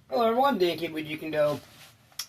Hello everyone, Dan Kid with Jeet Kune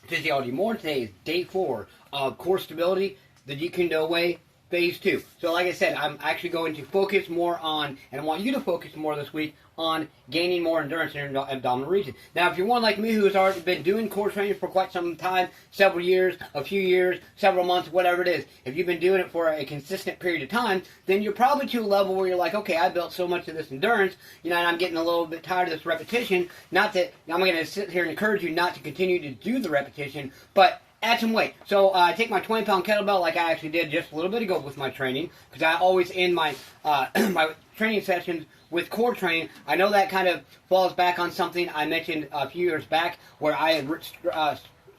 Physiology. More today is day 4 of core stability, the Jeet Kune way, phase 2. So like I said, I'm actually going to focus more on, and I want you to focus more this week on gaining more endurance in your abdominal region. Now, if you're one like me who has already been doing core training for quite some time, several years, a few years, several months, whatever it is, if you've been doing it for a consistent period of time, then you're probably to a level where you're like, okay, I built so much of this endurance, and I'm getting a little bit tired of this repetition. Not that I'm going to sit here and encourage you not to continue to do the repetition, but add some weight. So I take my 20-pound kettlebell like I actually did just a little bit ago with my training, because I always end my my training sessions with core training. I know that kind of falls back on something I mentioned a few years back, where I had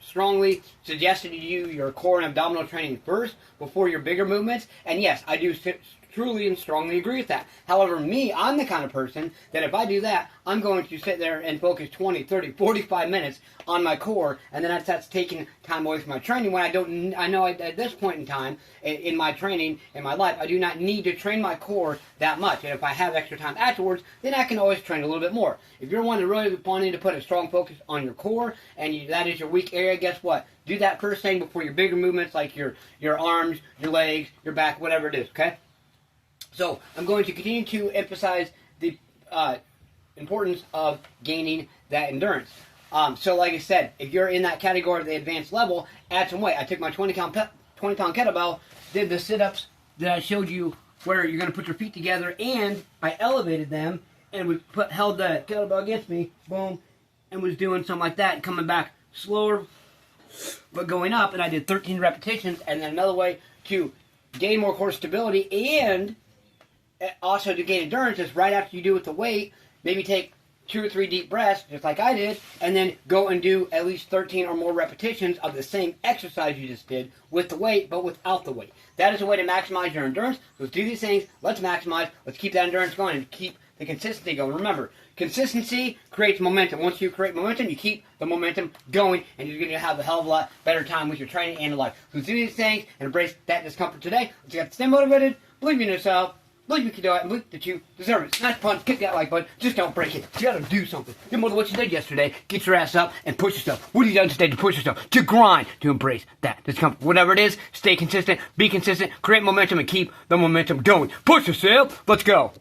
strongly suggested to you your core and abdominal training first before your bigger movements. And yes, I do truly and strongly agree with that. However, I'm the kind of person that if I do that, I'm going to sit there and focus 20, 30, 45 minutes on my core, and then that's taking time away from my training when I know at this point in time in my training, in my life, I do not need to train my core that much. And if I have extra time afterwards, then I can always train a little bit more. If you're one that really wanting to put a strong focus on your core, and that is your weak area, guess what? Do that first thing before your bigger movements like your arms, your legs, your back, whatever it is, okay? So I'm going to continue to emphasize the importance of gaining that endurance. So like I said, if you're in that category of the advanced level, add some weight. I took my 20-pound kettlebell, did the sit-ups that I showed you where you're going to put your feet together, and I elevated them and held the kettlebell against me, boom, and was doing something like that, and coming back slower, but going up, and I did 13 repetitions. And then another way to gain more core stability and also to gain endurance is right after you do with the weight, maybe take 2 or 3 deep breaths, just like I did, and then go and do at least 13 or more repetitions of the same exercise you just did with the weight, but without the weight. That is a way to maximize your endurance. Let's do these things. Let's maximize. Let's keep that endurance going and keep the consistency going. Remember, consistency creates momentum. Once you create momentum, you keep the momentum going, and you're going to have a hell of a lot better time with your training and life. So let's do these things and embrace that discomfort today. Let's get stay motivated, believe in yourself, believe you can do it, and believe that you deserve it. Nice punch, kick that like button, just don't break it. You gotta do something. Do more than what you did yesterday. Get your ass up and push yourself. What have you done today to push yourself? To grind, to embrace that discomfort. Whatever it is, stay consistent, be consistent, create momentum, and keep the momentum going. Push yourself. Let's go.